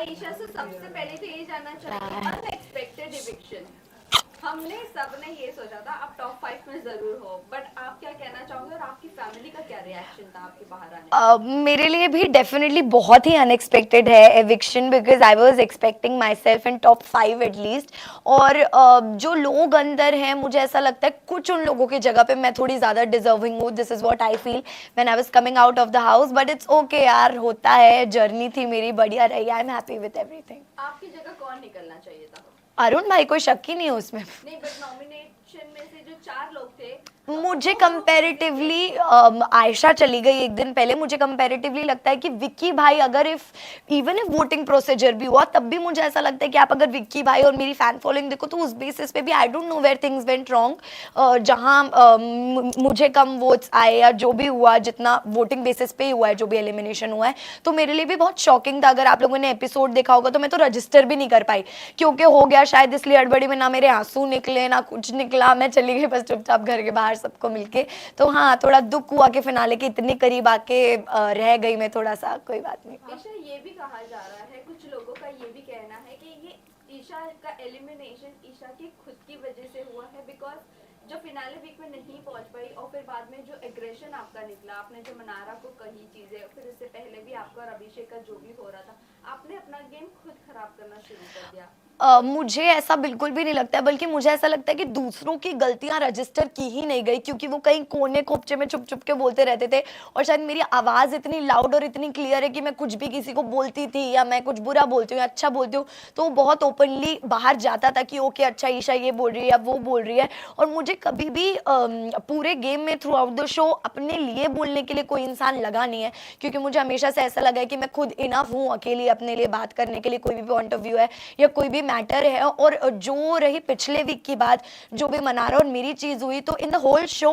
आयशा से सबसे पहले तो ये जानना चाहेंगे, अनएक्सपेक्टेड इविक्शन, हमने सबने ये सोचा था आप टॉप 5 में जरूर हो, बट आप क्या कहना चाहोगे और आपकी फैमिली का क्या रिएक्शन था आपके बाहर आने का? मेरे लिए भी डेफिनेटली बहुत ही अनएक्सपेक्टेड है eviction, because I was expecting my self in top 5 at least. और जो लोग अंदर हैं, मुझे ऐसा लगता है कुछ उन लोगों की जगह पे मैं थोड़ी ज़्यादा डिजर्विंग हूँ। This is what I feel when I was coming out of the house, but it's okay यार, होता है, जर्नी थी मेरी, बढ़िया रही, I am happy with everything. आपकी जगह कौन निकलना चाहिए था? अरुण भाई, कोई शक ही नहीं है उसमें। नहीं, बट नॉमिनेशन में से जो 4 लोग थे, मुझे कंपैरेटिवली आयशा चली गई एक दिन पहले, मुझे कंपैरेटिवली लगता है कि विक्की भाई, अगर इवन इफ वोटिंग प्रोसीजर भी हुआ तब भी मुझे ऐसा लगता है कि आप अगर विक्की भाई और मेरी फैन फॉलोइंग देखो तो उस बेसिस पे भी I don't know where things went wrong. जहां मुझे कम वोट्स आए या जो भी हुआ, जितना वोटिंग बेसिस पे ही हुआ है, जो भी एलिमिनेशन हुआ है, तो मेरे लिए भी बहुत शॉकिंग था। अगर आप लोगों ने एपिसोड देखा होगा तो मैं तो रजिस्टर भी नहीं कर पाई, क्योंकि हो गया शायद इसलिए हड़बड़ी में, ना मेरे आंसू निकले ना कुछ निकला, मैं चली गई बस चुपचाप घर के बाहर सबको मिलके। तो हाँ, थोड़ा दुख हुआ कि फिनाले के इतने करीब आके रह गई मैं, थोड़ा सा, कोई बात नहीं। ईशा, ये भी कहा जा रहा है, कुछ लोगों का ये भी कहना है कि ये ईशा का एलिमिनेशन ईशा की खुद की वजह से हुआ है, बिकॉज जो फिनाले वीक में नहीं पहुंच पाई और फिर बाद में जो एग्रेशन आपका निकला, आपने जो मनारा को कही चीजें, फिर उससे पहले भी आपका और अभिषेक का जो भी हो रहा था, आपने अपना गेम खुद खराब करना शुरू कर दिया। मुझे ऐसा बिल्कुल भी नहीं लगता है, बल्कि मुझे ऐसा लगता है कि दूसरों की गलतियां रजिस्टर की ही नहीं गई, क्योंकि वो कहीं कोने खोपचे में छुप छुप के बोलते रहते थे। और शायद मेरी आवाज़ इतनी लाउड और इतनी क्लियर है कि मैं कुछ भी किसी को बोलती थी, या मैं कुछ बुरा बोलती हूँ या अच्छा बोलती हूँ, तो वो बहुत ओपनली बाहर जाता था कि ओके अच्छा ईशा ये बोल रही है या वो बोल रही है। और मुझे कभी भी पूरे गेम में थ्रू आउट द शो अपने लिए बोलने के लिए कोई इंसान लगा नहीं है, क्योंकि मुझे हमेशा से ऐसा लगा है कि मैं खुद इनफ हूँ अकेली अपने लिए बात करने के लिए, कोई भी पॉइंट ऑफ व्यू है या कोई भी मैटर है। और जो रही पिछले वीक की बात, जो भी मनारा और मेरी चीज हुई, तो इन द होल शो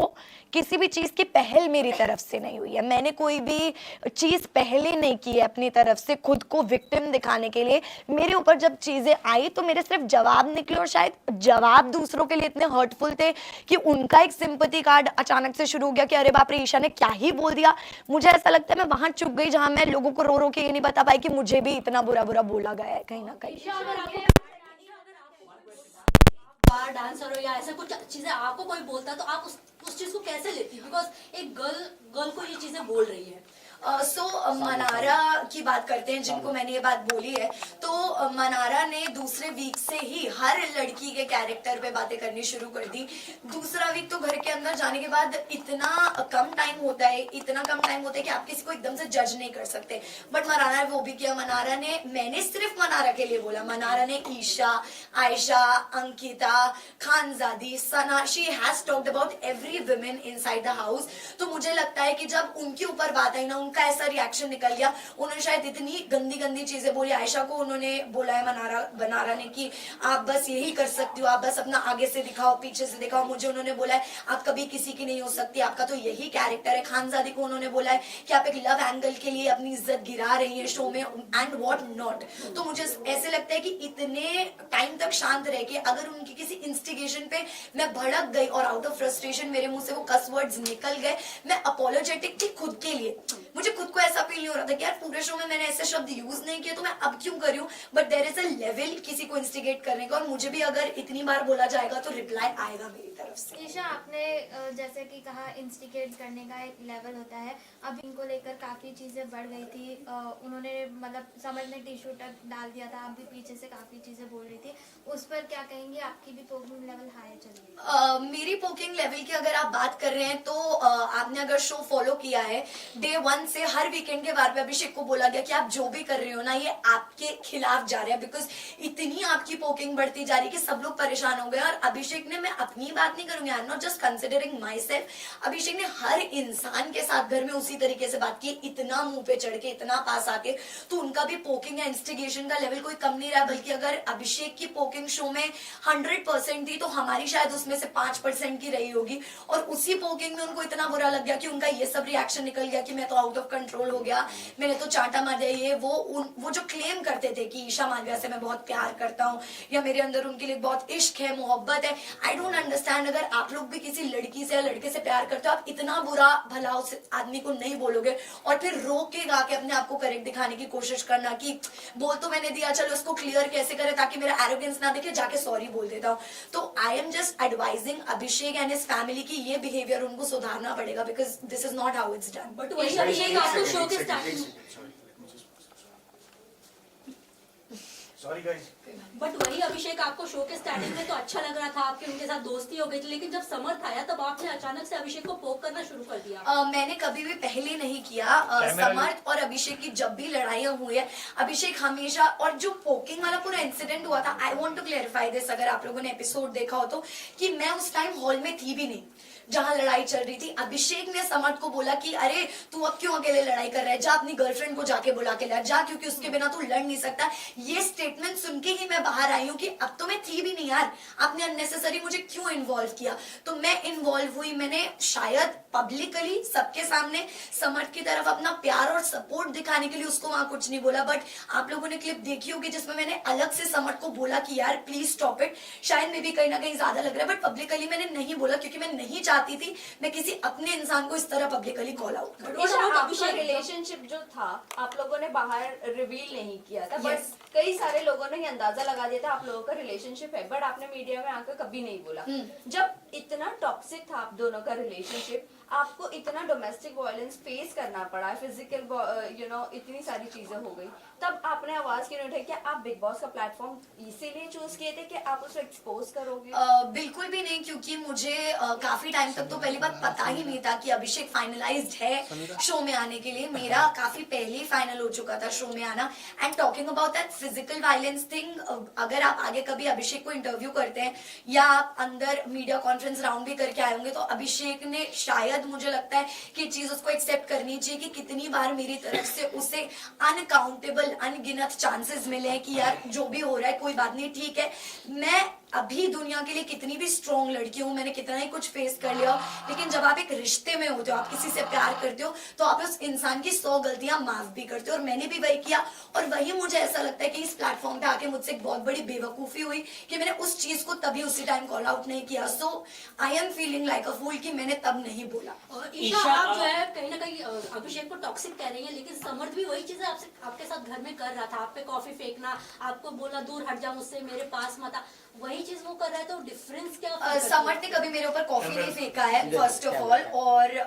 किसी भी चीज की पहल मेरी तरफ से नहीं हुई है, मैंने कोई भी चीज पहले नहीं की है अपनी तरफ से खुद को विक्टिम दिखाने के लिए। मेरे ऊपर जब चीजें आई तो मेरे सिर्फ जवाब निकले, और शायद जवाब दूसरों के लिए इतने हर्टफुल थे कि उनका एक सिंपैथी कार्ड अचानक से शुरू हो गया कि अरे बाप रे, ईशा ने क्या ही बोल दिया। मुझे ऐसा लगता है मैं वहां चुप गई जहां मैं लोगों को रो रो के ये नहीं बता पाई कि मुझे भी इतना बुरा बुरा बोला गया है कहीं ना कहीं। बार डांसर हो या ऐसा कुछ चीजें आपको कोई बोलता है तो आप उस चीज को कैसे लेती है, बिकॉज एक गर्ल को ये चीजें बोल रही है। मनारा की बात करते हैं, जिनको मैंने ये बात बोली है, तो मनारा ने दूसरे वीक से ही हर लड़की के कैरेक्टर पे बातें करनी शुरू कर दी। दूसरा वीक तो घर के अंदर जाने के बाद इतना कम टाइम होता है, इतना कम टाइम होता है कि आप किसी को एकदम से जज नहीं कर सकते, बट मनारा ने वो भी किया। मनारा ने, मैंने सिर्फ मनारा के लिए बोला, मनारा ने Isha, Ayesha, Ankita, Khanzaadi, Sana, she has talked about every women inside the house. तो मुझे लगता है कि जब उनके ऊपर बात आई ना, उनका ऐसा रिएक्शन निकल गया, उन्होंने शायद इतनी गंदी गंदी चीजें बोली। आयशा को उन्होंने बोला है मनारा ने कि आप बस यही कर सकती हो, आप बस अपना आगे से दिखाओ, पीछे से दिखाओ। मुझे उन्होंने बोला है आप कभी किसी की नहीं हो सकती, आपका तो यही कैरेक्टर है। खानजादी को उन्होंने बोला है कि आप एक लव एंगल के लिए अपनी इज्जत गिरा रही है शो में, एंड व्हाट नॉट। तो मुझे ऐसे लगता है कि इतने टाइम तक शांत रह के अगर उनकी किसी इंस्टिगेशन पे मैं भड़क गई और आउट ऑफ फ्रस्ट्रेशन मेरे मुंह से वो कस वर्ड्स निकल गए, मैं अपोलोजेटिक थी खुद के लिए। मुझे खुद को ऐसा फील नहीं हो रहा था कि यार पूरे शो में मैंने ऐसे शब्द यूज नहीं किए तो मैं अब क्यों कर रही हूँ, but there is a level किसी को इंस्टिगेट करने का, और मुझे भी अगर इतनी बार बोला जाएगा तो रिप्लाई आएगा मेरी तरफ से। ईशा, आपने जैसे कि कहा इंस्टिगेट करने का एक लेवल होता है, अब इनको लेकर काफ़ी चीज़ें बढ़ गई थी। उन्होंने मतलब समझ ने टिश्यू तक डाल दिया था, आप भी पीछे से काफ़ी चीज़ें बोल रही थी, उस पर क्या कहेंगे? आपकी भी पोकिंग लेवल हाई चल रही है। मेरी पोकिंग लेवल की अगर आप बात कर रहे हैं तो आपने अगर शो फॉलो किया है, डे 1 से हर वीकेंड के बार पे अभिषेक को बोला गया कि आप जो भी कर रहे हो ना, ये आपके खिलाफ जा रहे हैं, बिकॉज इतनी आपकी पोकिंग बढ़ती जा रही है कि सब लोग परेशान हो गए। और अभिषेक ने, मैं अपनी बात नहीं करूंगी, I am not just considering myself, Abhishek ने हर इंसान के साथ घर में उसी तरीके से बात की, इतना मुंह पे चढ़ के, इतना पास आके। तो उनका भी पोकिंग या इंस्टिगेशन का लेवल कोई कम नहीं रहा, बल्कि अगर अभिषेक की पोकिंग शो में 100% थी तो हमारी शायद उसमें से 5% की रही होगी। और उसी पोकिंग में उनको इतना बुरा लग गया कि उनका ये सब रिएक्शन निकल गया कि मैं तो आउट ऑफ कंट्रोल हो गया, मैंने तो चाटा मार दिया, ये वो जो क्लेम करते थे कि ईशा मालविया से मैं बहुत प्यार करता हूँ या मेरे अंदर उनके लिए बहुत इश्क है, मोहब्बत है, आई डोंट अंडरस्टैंड। अगर आप लोग भी किसी लड़की से या लड़के से प्यार करते हो, आप इतना बुरा भला उस आदमी को नहीं बोलोगे और फिर रोक के गा के अपने आप को करेक्ट दिखाने की कोशिश करना कि बोल तो मैंने दिया, चलो इसको क्लियर कैसे करे ताकि मेरा एरोगेंस ना देखे, जाके सॉरी बोल देता हूँ। तो I am just advising Abhishek and his family की ये बिहेवियर उनको सुधारना पड़ेगा, because this is not how it's done. But वही अभिषेक आपको शो के स्टार्टिंग सॉरी गाइस, बट वही अभिषेक आपको शो के स्टार्टिंग में तो अच्छा लग रहा था, आपके उनके साथ दोस्ती हो गई थी, लेकिन जब समर्थ आया तब आपने अचानक से अभिषेक को पोक करना शुरू कर दिया। मैंने कभी भी पहले नहीं किया। समर्थ और अभिषेक की जब भी लड़ाइयाँ हुई है, अभिषेक हमेशा, और जो पोकिंग वाला पूरा इंसिडेंट हुआ था, I want to clarify this, अगर आप लोगों ने एपिसोड देखा हो तो, कि मैं उस टाइम हॉल में थी भी नहीं जहां लड़ाई चल रही थी। अभिषेक ने समर्थ को बोला कि अरे तू अब क्यों अकेले लड़ाई कर रहा है, जा अपनी गर्लफ्रेंड को जाके बुला के ला, जा, क्योंकि उसके बिना तू लड़ नहीं सकता। ये स्टेटमेंट सुन के ही मैं बाहर आई हूँ कि अब तो मैं थी भी नहीं यार, आपने अननेसेसरी मुझे क्यों इन्वॉल्व किया। तो मैं इन्वॉल्व हुई, मैंने शायद पब्लिकली सबके सामने समर्थ की तरफ अपना प्यार और सपोर्ट दिखाने के लिए उसको वहां कुछ नहीं बोला। बट आप लोगों ने क्लिप देखी होगी जिसमें मैंने अलग से समर्थ को बोला कि यार प्लीज स्टॉप इट, शायद मे भी कहीं ना कहीं ज्यादा लग रहा है, बट पब्लिकली मैंने नहीं बोला क्योंकि मैं नहीं चाहती थी मैं किसी अपने इंसान को इस तरह पब्लिकली कॉल आउट करूं। ईशा, आपका अभिषेक रिलेशनशिप जो था आप लोगों ने बाहर रिवील नहीं किया था, बट Yes. कई सारे लोगों ने ये अंदाजा लगा दिया था आप लोगों का रिलेशनशिप है, बट आपने मीडिया में आकर कभी नहीं बोला। जब इतना टॉक्सिक था आप दोनों का रिलेशनशिप, आपको इतना डोमेस्टिक वायलेंस फेस करना पड़ा, फिजिकल इतनी सारी चीजें हो गई, तब आपने आवाज क्यों नहीं उठाई? क्या आप बिग बॉस का प्लेटफॉर्म इसीलिए चूज किए थे कि आप उसको एक्सपोज करोगे? बिल्कुल भी नहीं, क्योंकि मुझे काफी टाइम तक तो पहली बात पता ही नहीं था कि अभिषेक फाइनलाइज्ड है शो में आने के लिए। मेरा काफी पहले ही फाइनल हो चुका था शो में आना। And talking about that physical violence thing, अगर आप आगे कभी अभिषेक को इंटरव्यू करते हैं या आप अंदर मीडिया कॉन्फ्रेंस राउंड भी करके आए होंगे, तो अभिषेक ने शायद, मुझे लगता है कि चीज उसको एक्सेप्ट करनी चाहिए कि कितनी बार मेरी तरफ से उसे अनकाउंटेबल अनगिनत चांसेस मिले हैं कि यार जो भी हो रहा है कोई बात नहीं, ठीक है, मैं अभी दुनिया के लिए कितनी भी स्ट्रॉन्ग लड़की हूँ, मैंने कितना ही कुछ फेस कर लिया हो, लेकिन जब आप एक रिश्ते में होते हो, आप किसी से प्यार करते हो, तो आप उस इंसान की 100 गलतियां माफ भी करते हो, और मैंने भी वही किया। और वही मुझे ऐसा लगता है कि इस प्लेटफॉर्म पे आके मुझसे एक बहुत बड़ी बेवकूफी हुई कि मैंने उस चीज को तभी उसी टाइम कॉल आउट नहीं किया। So I am feeling like a fool कि मैंने तब नहीं बोला। और ईशा, आप जो है कहीं ना कहीं अभिषेक को टॉक्सिक कह रही है, लेकिन समर्थ भी वही चीजें आपसे आपके साथ घर में कर रहा था, आप पे कॉफी फेंकना, आपको बोला दूर हट जा मुझसे, मेरे पास मत आ, वही चीज वो कर रहा है, तो डिफरेंस क्या? समर्थ ने कभी मेरे ऊपर कॉफी नहीं फेंका है फर्स्ट ऑफ ऑल, और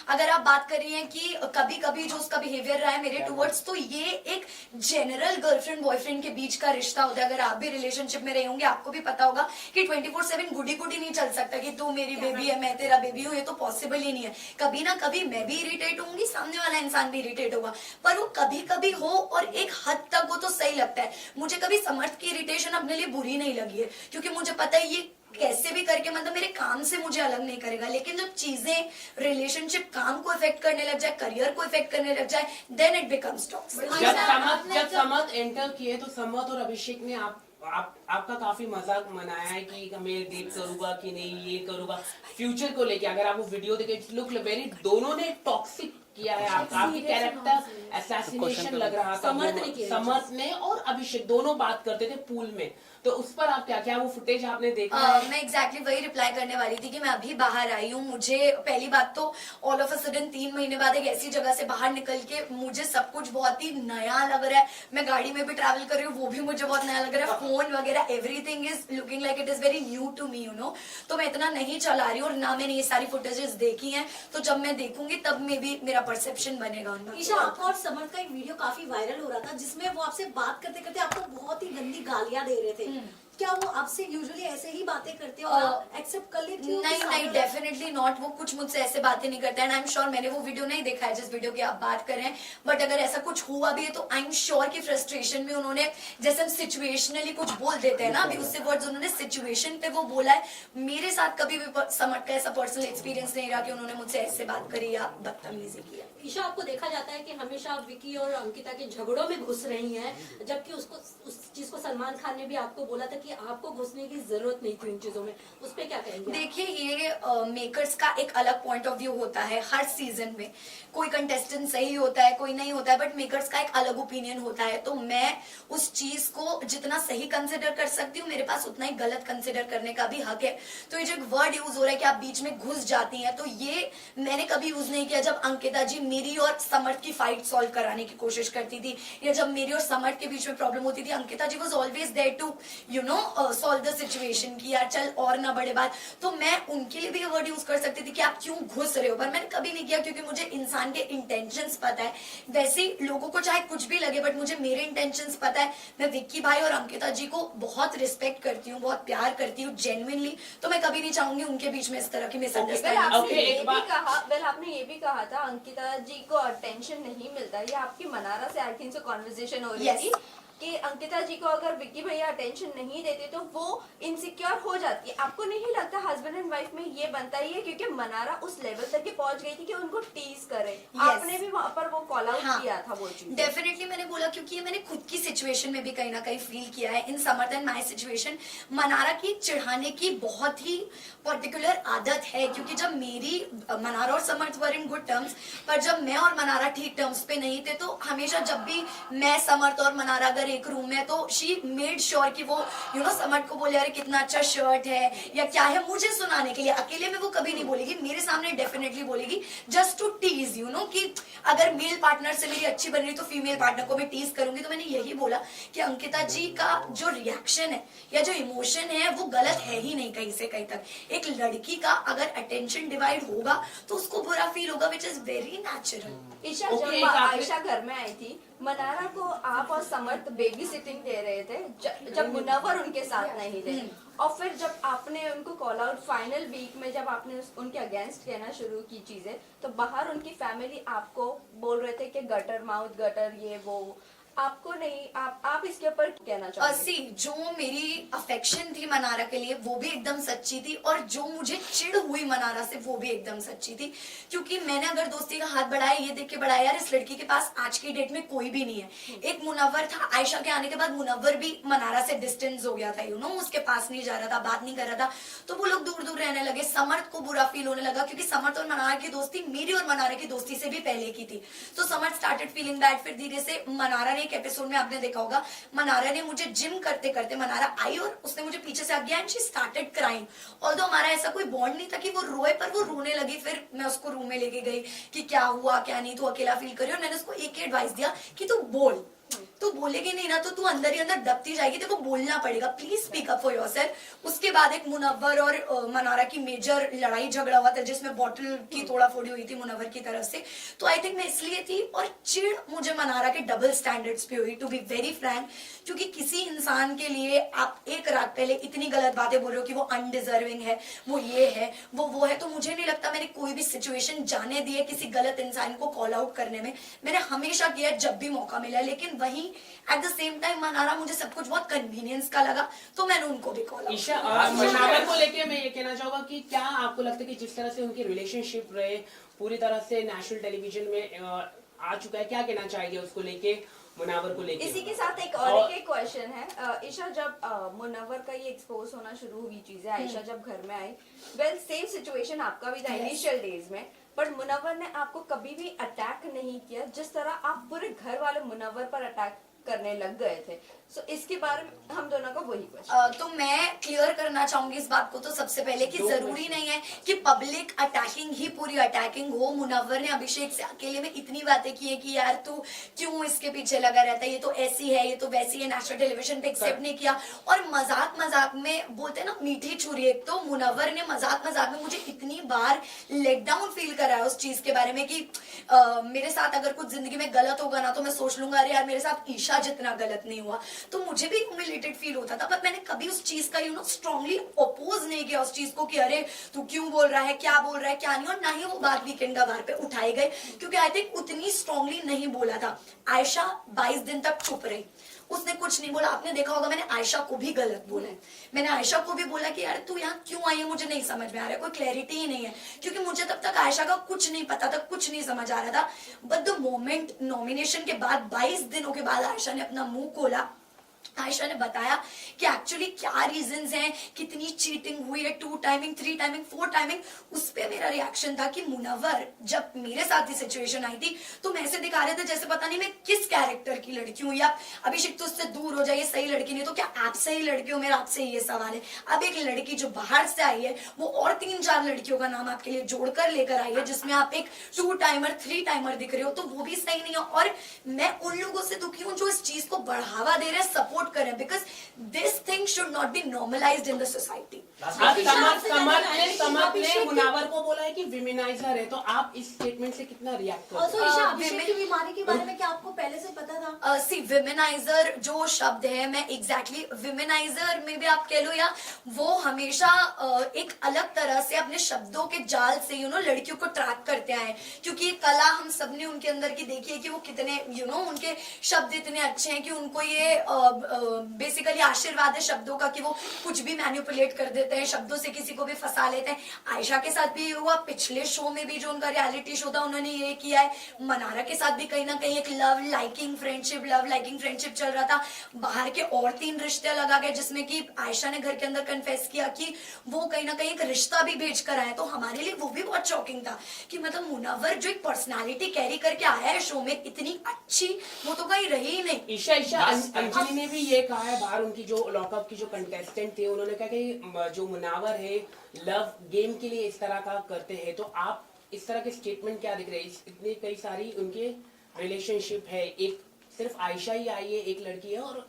अगर आप बात कर रही हैं कि कभी कभी जो उसका बिहेवियर रहा है मेरे टुवर्ड्स, तो ये एक जनरल गर्लफ्रेंड बॉयफ्रेंड के बीच का रिश्ता होता है। अगर आप भी रिलेशनशिप में रहे होंगे आपको भी पता होगा कि 24/7 गुडी गुडी नहीं चल सकता कि तू मेरी बेबी है मैं तेरा बेबी हूँ, ये तो पॉसिबल ही नहीं है। कभी ना कभी मैं भी इरिटेट होंगी, सामने वाला इंसान भी इरिटेट होगा, पर वो कभी कभी हो और एक हद तक वो तो सही लगता है। मुझे कभी समर्थ की इरिटेशन अपने लिए बुरी नहीं लगी है, क्योंकि मुझे पता है ये कैसे भी करके मतलब मेरे काम से मुझे अलग नहीं करेगा। लेकिन जब चीजें रिलेशनशिप काम को इफेक्ट करने लग जाए, करियर को इफेक्ट करने लग जाए, देन इट बिकम्स टॉक्सिक। जब समर्थ एंटर किए तो समर्थ और अभिषेक ने आपका काफी मजाक मनाया है कि मैं डेट करूंगा कि नहीं, ये करूंगा फ्यूचर को लेके। अगर आप वो वीडियो देखे, लुक वेरी, दोनों ने टॉक्सिक किया है, आपकी कैरेक्टर असैसिनेशन लग रहा था। समर्थ ने और अभिषेक दोनों बात करते थे पूल में, तो उस पर आप क्या वो फुटेज आपने देखा है? मैं एग्जैक्टली वही रिप्लाई करने वाली थी कि मैं अभी बाहर आई हूँ। मुझे पहली बात तो ऑल ऑफ अ सडन 3 महीने बाद एक ऐसी जगह से बाहर निकल के मुझे सब कुछ बहुत ही नया लग रहा है। मैं गाड़ी में भी ट्रैवल कर रही हूँ, वो भी मुझे बहुत नया लग रहा है। फोन वगैरह everything is looking like it is very new to me, you know. तो मैं इतना नहीं चला रही हूँ और ना मैंने ये सारी फुटेजेस देखी हैं, तो जब मैं देखूंगी तब में भी मेरा परसेप्शन बनेगा उनका। ईशा, आपका और समर्थ का एक वीडियो काफी वायरल हो रहा था जिसमें वो आपसे बात करते करते आपको बहुत ही गंदी गालियां दे रहे थे। क्या वो आपसे यूजुअली ऐसे ही बातें करते हो और आप एक्सेप्ट कर लेती हो? नहीं, डेफिनेटली नॉट। वो कुछ मुझसे ऐसे बातें नहीं करता है। आई एम श्योर, मैंने वो वीडियो नहीं देखा है जिस वीडियो की आप बात कर रहे हैं, बट अगर ऐसा कुछ हुआ भी है तो आई एम श्योर कि फ्रस्ट्रेशन में उन्होंने, जैसे हम सिचुएशनली कुछ बोल देते हैं ना, अभी उससे वर्ड्स उन्होंने सिचुएशन पे वो बोला है। मेरे साथ कभी भी समझ का ऐसा पर्सनल एक्सपीरियंस नहीं रहा कि उन्होंने मुझसे ऐसे बात करी या बदतमीजी की। ईशा, आपको देखा जाता है कि हमेशा आप विकी और अंकिता के झगड़ों में घुस रही हैं, जबकि उसको उस चीज को सलमान खान ने भी आपको बोला था कि कि आपको घुसने की जरूरत नहीं थी उन चीजों में, उस पर क्या कहेंगे आप? देखिए ये मेकर्स का एक अलग पॉइंट ऑफ व्यू होता है हर सीजन में। कोई कंटेस्टेंट सही होता है, कोई नहीं होता है, बट मेकर्स का एक अलग ओपिनियन होता है। तो मैं उस चीज को जितना सही कंसिडर कर सकती हूँ, मेरे पास उतना ही गलत कंसिडर करने का भी हक है। तो ये जो एक वर्ड यूज हो रहा है कि आप बीच में घुस जाती हैं, तो ये मैंने कभी यूज नहीं किया। जब अंकिता जी मेरी और समर्थ की फाइट सॉल्व कराने की कोशिश करती थी, या जब मेरी और समर्थ के बीच में प्रॉब्लम होती थी, Ankita ji was always there to solve the situation की यार चल और ना बड़े बात। तो मैं उनके लिए भी ये वर्ड यूज कर सकती थी कि आप क्यों घुस रहे हो, पर मैंने कभी नहीं किया, क्योंकि मुझे इंसान के इंटेंशंस पता है। वैसे लोगों को चाहे कुछ भी लगे, बट मुझे मेरे इंटेंशंस पता है। मैं विक्की भाई और अंकिता जी को बहुत रिस्पेक्ट करती हूँ, बहुत प्यार करती हूँ जेन्युइनली। तो मैं कभी नहीं चाहूंगी उनके बीच में इस तरह की मिसअंडरस्टैंडिंग। आपने ये भी कहा था अंकिता जी को अटेंशन नहीं मिलता। ये आपकी मनारा से आई थिंक से कॉन्वर्सेशन हो रही Yes. थी कि अंकिता जी को अगर विक्की भैया अटेंशन नहीं देते तो वो इनसिक्योर हो जाती है। आपको नहीं लगता हस्बैंड एंड वाइफ में ये बनता ही है, क्योंकि मनारा उस लेवल तक पहुंच गई थी कि उनको टीज करे। आपने भी वहां पर वो कॉल आउट किया था वो चीज। डेफिनेटली मैंने बोला, क्योंकि ये मैंने खुद की सिचुएशन में भी कहीं ना कहीं फील किया है। इन समर्थ एंड माई सिचुएशन मनारा की चिढ़ाने की बहुत ही पर्टिकुलर आदत है, क्योंकि जब मेरी मनारा और समर्थ वर इन गुड टर्म्स, पर जब मैं और मनारा ठीक टर्म्स पे नहीं थे, तो हमेशा जब भी मैं समर्थ और मनारा अगर एक रूम में, तो शी मेड श्योर कि वो समर्थ को बोले अरे कितना अच्छा शर्ट है या क्या है, मुझे सुनाने के लिए। अकेले में वो कभी नहीं बोलेगी, मेरे सामने डेफिनेटली बोलेगी, जस्ट टू टीज कि अगर मेल पार्टनर से मेरी अच्छी बन रही तो फीमेल पार्टनर को मैं टीज करूंगी। तो मैंने यही बोला कि अंकिता जी का जो रिएक्शन है या जो इमोशन है वो गलत है ही नहीं कहीं से कहीं तक। एक लड़की का अगर अटेंशन डिवाइड होगा तो उसको बुरा फील होगा, which is very natural. Isha Okay, जब एक आखिरी- आयशा घर में आई थी, मनारा को आप और समर्थ बेबी सिटिंग दे रहे थे जब मुनव्वर उनके साथ नहीं थे। और फिर जब आपने उनको कॉल आउट फाइनल वीक में, जब आपने उनके अगेंस्ट कहना शुरू की चीजें, तो बाहर उनकी फैमिली आपको बोल रहे थे कि गटर माउथ गटर ये वो, आपको नहीं, आप इसके ऊपर कहना चाहते हैं? जो मेरी अफेक्शन थी मनारा के लिए वो भी एकदम सच्ची थी, और जो मुझे चिढ़ हुई मनारा से वो भी एकदम सच्ची थी। क्योंकि मैंने अगर दोस्ती का हाथ बढ़ाया, ये देख के बढ़ाया यार इस लड़की के पास आज की डेट में कोई भी नहीं है। एक मुनव्वर था, आयशा के आने के बाद मुनव्वर भी मनारा से डिस्टेंस हो गया था, उसके पास नहीं जा रहा था, बात नहीं कर रहा था, तो वो लोग दूर दूर रहने लगे। समर्थ को बुरा फील होने लगा, क्योंकि समर्थ और मनारा की दोस्ती मेरी और मनारा की दोस्ती से भी पहले की थी। तो समर्थ स्टार्टेड फीलिंग बैड। फिर धीरे से मनारा ने, एक एपिसोड में आपने देखा होगा, मनारा ने मुझे जिम करते करते, मनारा आई और उसने मुझे पीछे से आगे and she started crying. Although हमारा ऐसा कोई बॉन्ड नहीं था कि वो रोए, पर वो रोने लगी। फिर मैं उसको रूम में लेके गई कि क्या हुआ क्या नहीं, तू अकेला फील कर रही हो। और मैंने उसको एक ही एडवाइस दिया कि तू बोल, तू बोलेगी नहीं ना तो तू अंदर ही अंदर दबती जाएगी, तेरे को बोलना पड़ेगा, please speak up for yourself. उसके बाद एक मुनव्वर और मनारा की मेजर लड़ाई झगड़ा हुआ था, जिसमें बॉटल की तोड़ा फोड़ी हुई थी मुनव्वर की तरफ से। तो आई थिंक मैं इसलिए थी, और चिढ़ मुझे मनारा के डबल स्टैंडर्ड्स पे हुई, टू बी वेरी फ्रैंक। क्योंकि किसी इंसान के लिए आप एक रात पहले इतनी गलत बातें बोल रहे हो कि वो अनडिजर्विंग है, वो ये है वो है, तो मुझे नहीं लगता मैंने कोई भी सिचुएशन जाने दी है किसी गलत इंसान को कॉल आउट करने में। मैंने हमेशा किया जब भी मौका मिला, लेकिन वही at the same time Mannara मुझे सब कुछ बहुत कन्वीनियंस का लगा, तो मैंने उनको भी कॉल ईशा मनावर को लेके मैं ये कहना चाहूंगा कि क्या आपको लगता है कि जिस तरह से उनकी रिलेशनशिप रहे पूरी तरह से नेशनल टेलीविजन में आ चुका है, क्या कहना चाहिए उसको लेके, मुनावर को लेके? इसी के साथ एक और एक क्वेश्चन है। ईशा, जब मुनव्वर का ये एक्सपोज होना शुरू हुई चीजें, आयशा जब घर में आई, वेल सेम सिचुएशन आपका भी था इनिशियल डेज में, बट मुनव्वर ने आपको कभी भी अटैक नहीं किया जिस तरह आप पूरे घर वाले मुनव्वर पर अटैक करने लग गए थे। सो इसके बारे में हम दोनों का वही क्वेश्चन। तो मैं क्लियर करना चाहूंगी इस बात को, तो सबसे पहले कि जरूरी नहीं है कि पब्लिक अटैकिंग ही पूरी अटैकिंग हो। मुनव्वर ने अभिषेक से अकेले में इतनी बातें की है कि यार तू क्यों इसके पीछे लगा रहता है, ये तो ऐसी है, ये तो वैसी है, नेशनल टेलीविजन पे एक्सेप्ट नहीं किया। और मजाक मजाक में बोलते ना मीठी छुरी, एक तो मुनव्वर ने मजाक मजाक में मुझे इतनी बार लेट डाउन फील कराया उस चीज के बारे में कि मेरे साथ अगर कुछ जिंदगी में गलत होगा ना तो मैं सोच लूंगा अरे यार मेरे साथ ईशा जितना गलत नहीं हुआ, तो मुझे भी ह्यूमिलेटेड फील होता था। पर मैंने कभी उस चीज का स्ट्रांगली अपोज नहीं किया उस चीज को कि अरे तू क्यों बोल रहा है, क्या बोल रहा है, क्या नहीं। और ना ही वो बात वीकेंड का बार पे उठाए गए, क्योंकि आई थिंक उतनी स्ट्रांगली नहीं बोला था। आयशा 22 दिन तक चुप रही, उसने कुछ नहीं बोला। आपने देखा होगा मैंने आयशा को भी गलत बोला है, मैंने आयशा को भी बोला कि यार तू यहाँ क्यों आई है, मुझे नहीं समझ में आ रहा है, कोई क्लैरिटी ही नहीं है, क्योंकि मुझे तब तक आयशा का कुछ नहीं पता था, कुछ नहीं समझ आ रहा था। बट द मोमेंट नॉमिनेशन के बाद 22 दिनों के बाद आयशा ने अपना मुंह खोला, आयशा ने बताया कि एक्चुअली क्या रीजंस हैं, कितनी चीटिंग हुई है, 2 टाइमिंग 3 टाइमिंग 4 टाइमिंग। उस पे मेरा रिएक्शन था कि मुनव्वर जब मेरे साथ ही सिचुएशन आई थी तो मैं ऐसे दिखा रहे थे जैसे पता नहीं मैं किस कैरेक्टर की लड़की हूँ, या अभिषेक तो उससे दूर हो जाइए, सही लड़की नहीं तो क्या आप सही लड़की हो? मेरा आपसे ये सवाल है। अब एक लड़की जो बाहर से आई है वो और 3-4 लड़कियों का नाम आपके लिए जोड़कर लेकर आई है, जिसमें आप एक 2 टाइमर 3 टाइमर दिख रहे हो, तो वो भी सही नहीं है। और मैं उन लोगों से दुखी हूँ जो इस चीज को बढ़ावा दे रहे हैं, सपोर्ट करें, because this thing should not be normalised in the society. Samarth ने मुनावर को बोला है कि विमेनाइजर है, तो आप इस स्टेटमेंट से कितना रिएक्ट करते Also, ईशा, अभिषेक की बीमारी के बारे में क्या आपको पहले से पता था? सी विमेनाइजर जो शब्द है, मैं एग्जैक्टली विमेनाइजर में भी आप कह लो, या वो हमेशा एक अलग तरह से अपने शब्दों के जाल से लड़कियों को ट्रैक करते आए, क्योंकि ये कला हम सबने उनके अंदर की देखी है कि वो कितने उनके शब्द इतने अच्छे हैं कि उनको ये बेसिकली आशीर्वाद है शब्दों का कि वो कुछ भी मैनिपुलेट कर देते हैं, शब्दों से किसी को भी फंसा लेते हैं। आयशा के साथ भी ये हुआ, पिछले शो में भी जो उनका रियलिटी शो था उन्होंने ये किया है। मनारा के साथ भी कहीं ना कहीं एक लव लाइकिंग फ्रेंडशिप चल रहा था। बाहर के और 3 रिश्ते लगा गए, जिसमें कि आयशा ने घर के अंदर कन्फेस किया कि वो कहीं ना कहीं एक रिश्ता भी भेज कर आए। तो हमारे लिए वो भी बहुत शॉकिंग था कि मतलब मुनव्वर जो एक पर्सनालिटी कैरी करके आया है शो में, इतनी अच्छी वो तो कहीं रही ही नहीं। ईशा अंजलि ने भी ये कहा है बाहर, उनकी जो लॉकअप की जो कंटेस्टेंट थे उन्होंने कहा कि जो मुनावर है लव गेम के लिए इस तरह का करते हैं, तो आप इस तरह के स्टेटमेंट क्या दिख रहे हैं? इतने कई सारी उनके रिलेशनशिप है, एक सिर्फ आयशा ही आई है, एक लड़की है, और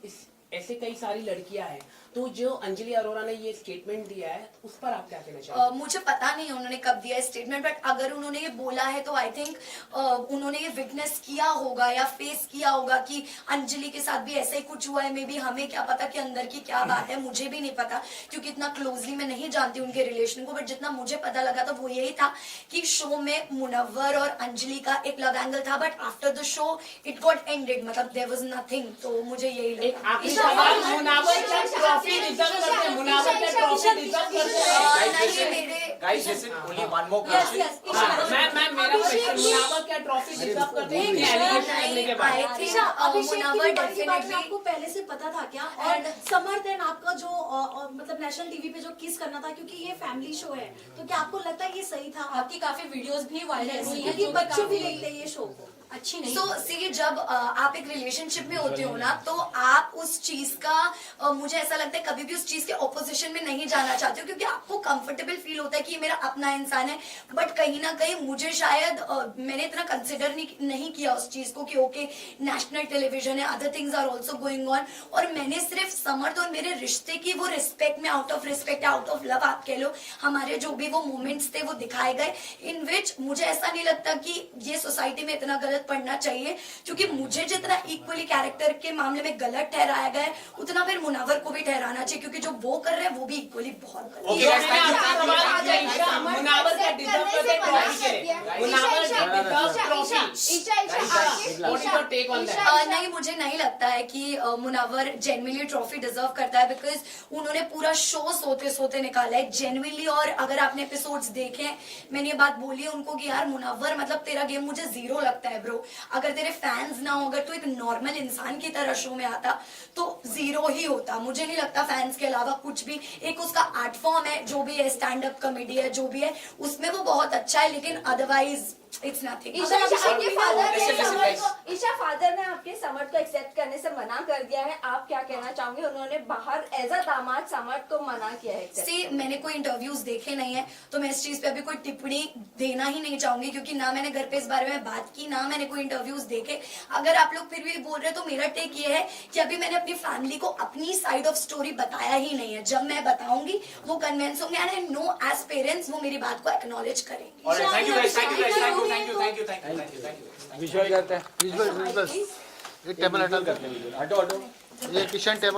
ऐसे कई सारी लड़कियां हैं, तो जो अंजलि अरोरा ने ये स्टेटमेंट दिया है उस पर आप क्या कहना चाहेंगे? मुझे पता नहीं उन्होंने कब दिया स्टेटमेंट, बट अगर उन्होंने ये बोला है तो आई थिंक उन्होंने ये विटनेस किया होगा या फेस किया होगा कि अंजलि के साथ भी ऐसा ही कुछ हुआ है। मे बी हमें क्या पता कि अंदर की क्या बात है, मुझे भी नहीं पता क्योंकि इतना क्लोजली मैं नहीं जानती उनके रिलेशन को, बट जितना मुझे पता लगा था वो यही था कि शो में मुनव्वर और अंजलि का एक लव एंगल था, but after the show it got ended, मतलब देयर वाज नथिंग। तो मुझे यही लगा। मुनावर क्या ट्रॉफी डिजर्व करते हैं? मुनावर क्या ट्रॉफी डिजर्व करते हैं? Guys, listen, only one more question. मैं मेरा क्वेश्चन, मुनावर क्या ट्रॉफी डिजर्व करते हैं ये एलिगेशन लगने के बाद? ईशा, अभिषेक की मुनव्वर बीमारी के बारे में डेफिनेटली आपको पहले से पता था क्या? और समर्थन आपका जो मतलब नेशनल टीवी पे जो किस करना था, क्योंकि ये फैमिली शो है, तो क्या आपको लगता है ये सही था? आपकी काफी वीडियोस भी वायरल हुई हैं, क्योंकि बच्चे भी देखते हैं ये शो को। अच्छी नहीं। सो सी जब आप एक रिलेशनशिप में होते हो ना, तो आप उस चीज का मुझे ऐसा लगता है कभी भी उस चीज के ऑपोजिशन में नहीं जाना चाहते हो, क्योंकि आपको कंफर्टेबल फील होता है कि ये मेरा अपना इंसान है। बट कहीं ना कहीं मुझे शायद मैंने इतना कंसिडर नहीं किया उस चीज को कि ओके नेशनल टेलीविजन है, other things are also going on, और मैंने सिर्फ समर्थ और मेरे रिश्ते की वो रिस्पेक्ट में, out of respect out of love आप कह लो, हमारे जो भी वो मोमेंट्स थे वो दिखाए गए, इन विच मुझे ऐसा नहीं लगता कि ये सोसाइटी में इतना गलत पढ़ना चाहिए, क्योंकि मुझे जितना इक्वली कैरेक्टर के मामले में गलत ठहराया गया है उतना फिर मुनव्वर को भी ठहराना चाहिए, क्योंकि जो वो कर रहे हैं वो भी इक्वली बहुत गलत Okay, guys, thank you. Munawar क्या डिजर्व करते हैं ट्रॉफी के लिए? Munawar deserve trophy. What is your take on that? नहीं, मुझे नहीं लगता है कि मुनव्वर जेन्युइनली ट्रॉफी डिजर्व करता है, बिकॉज उन्होंने पूरा शो सोते सोते निकाला है जेन्युइनली। और अगर आपने एपिसोड्स देखे, मैंने ये बात बोली है उनको कि यार मुनव्वर मतलब तेरा गेम मुझे 0 लगता है ब्रो, अगर तेरे फैंस ना हो, अगर तू एक नॉर्मल इंसान की तरह शो में आता तो 0 ही होता। मुझे नहीं लगता फैंस के अलावा कुछ भी, एक उसका आर्ट फॉर्म है जो भी है, स्टैंड अप कॉमेडी है जो भी है, उसमें वो बहुत अच्छा है, लेकिन otherwise it's nothing. Isha father ने आपके समर्थ को एक्सेप्ट करने से मना कर दिया है, आप क्या कहना चाहोगे? उन्होंने बाहर एज अ दामाद समर्थ को मना किया है। सी मैंने कोई इंटरव्यूज देखे नहीं है, तो मैं इस चीज पे अभी कोई टिप्पणी देना ही नहीं चाहूंगी, क्योंकि ना मैंने घर पे इस बारे में बात की, ना मैंने कोई इंटरव्यूज देखे। अगर आप लोग फिर भी बोल रहे हैं तो मेरा टेक ये है कि अभी मैंने अपनी फैमिली को अपनी साइड ऑफ स्टोरी बताया ही नहीं है। जब मैं बताऊंगी वो कन्विंस होंगे, and I know as parents वो मेरी बात को एक्नॉलेज करेंगे। Alright, thank you guys, thank you guys, thank you. Visual करते हैं, विजुअल एक टेबल हटा करते हैं, हटो ये किचन टेबल